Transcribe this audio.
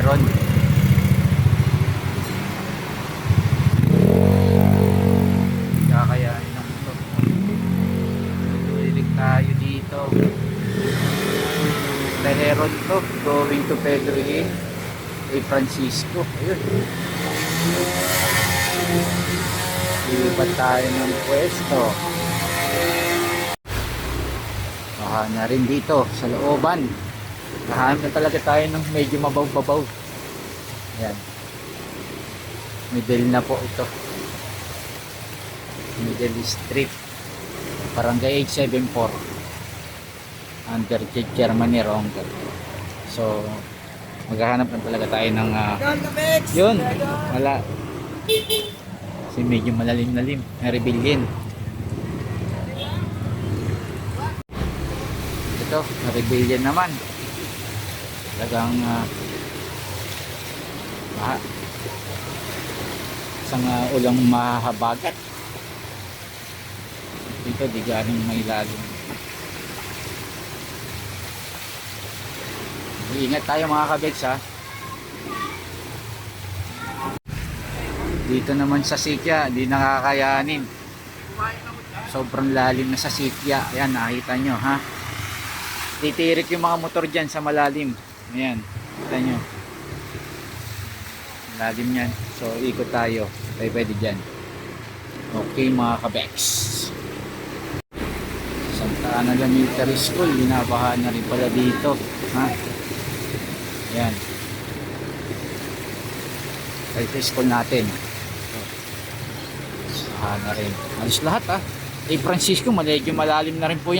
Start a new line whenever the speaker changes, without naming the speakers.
Heron. Kakayanin ng ito. Tulilig tayo dito. The Heron to, going to Pedro Hill, kay Francisco. Ayun. Ilipat tayo ng pwesto. Baka na rin dito sa looban. Kahanap na talaga tayo ng medyo mabaw-babaw. Ayan. Middle na po ito. Middle Street. Barangay 874. Under Germany Ronger. So, maghahanap na talaga tayo ng yun. Wala. Kasi medyo malalim-lalim. May rebellion. Ito, may rebellion naman. Talagang isang ulang mahabagat. Dito, di ganing may lalim. Ingat tayo mga kabeks ha. Dito naman sa Sikya, di nakakayanin. Sobrang lalim na sa Sikya. Ayan, nakita nyo ha. Titirik yung mga motor dyan sa malalim. Ayan, kita nyo. Lalim yan. So, ikot tayo. Pwede dyan. Okay mga kabeks. Santa Ana Military School. Binabahan na rin pala dito. Ha? Ayan. Ito school natin. Saan na rin. Alis lahat ha. Francisco, medyo malalim na rin po yan.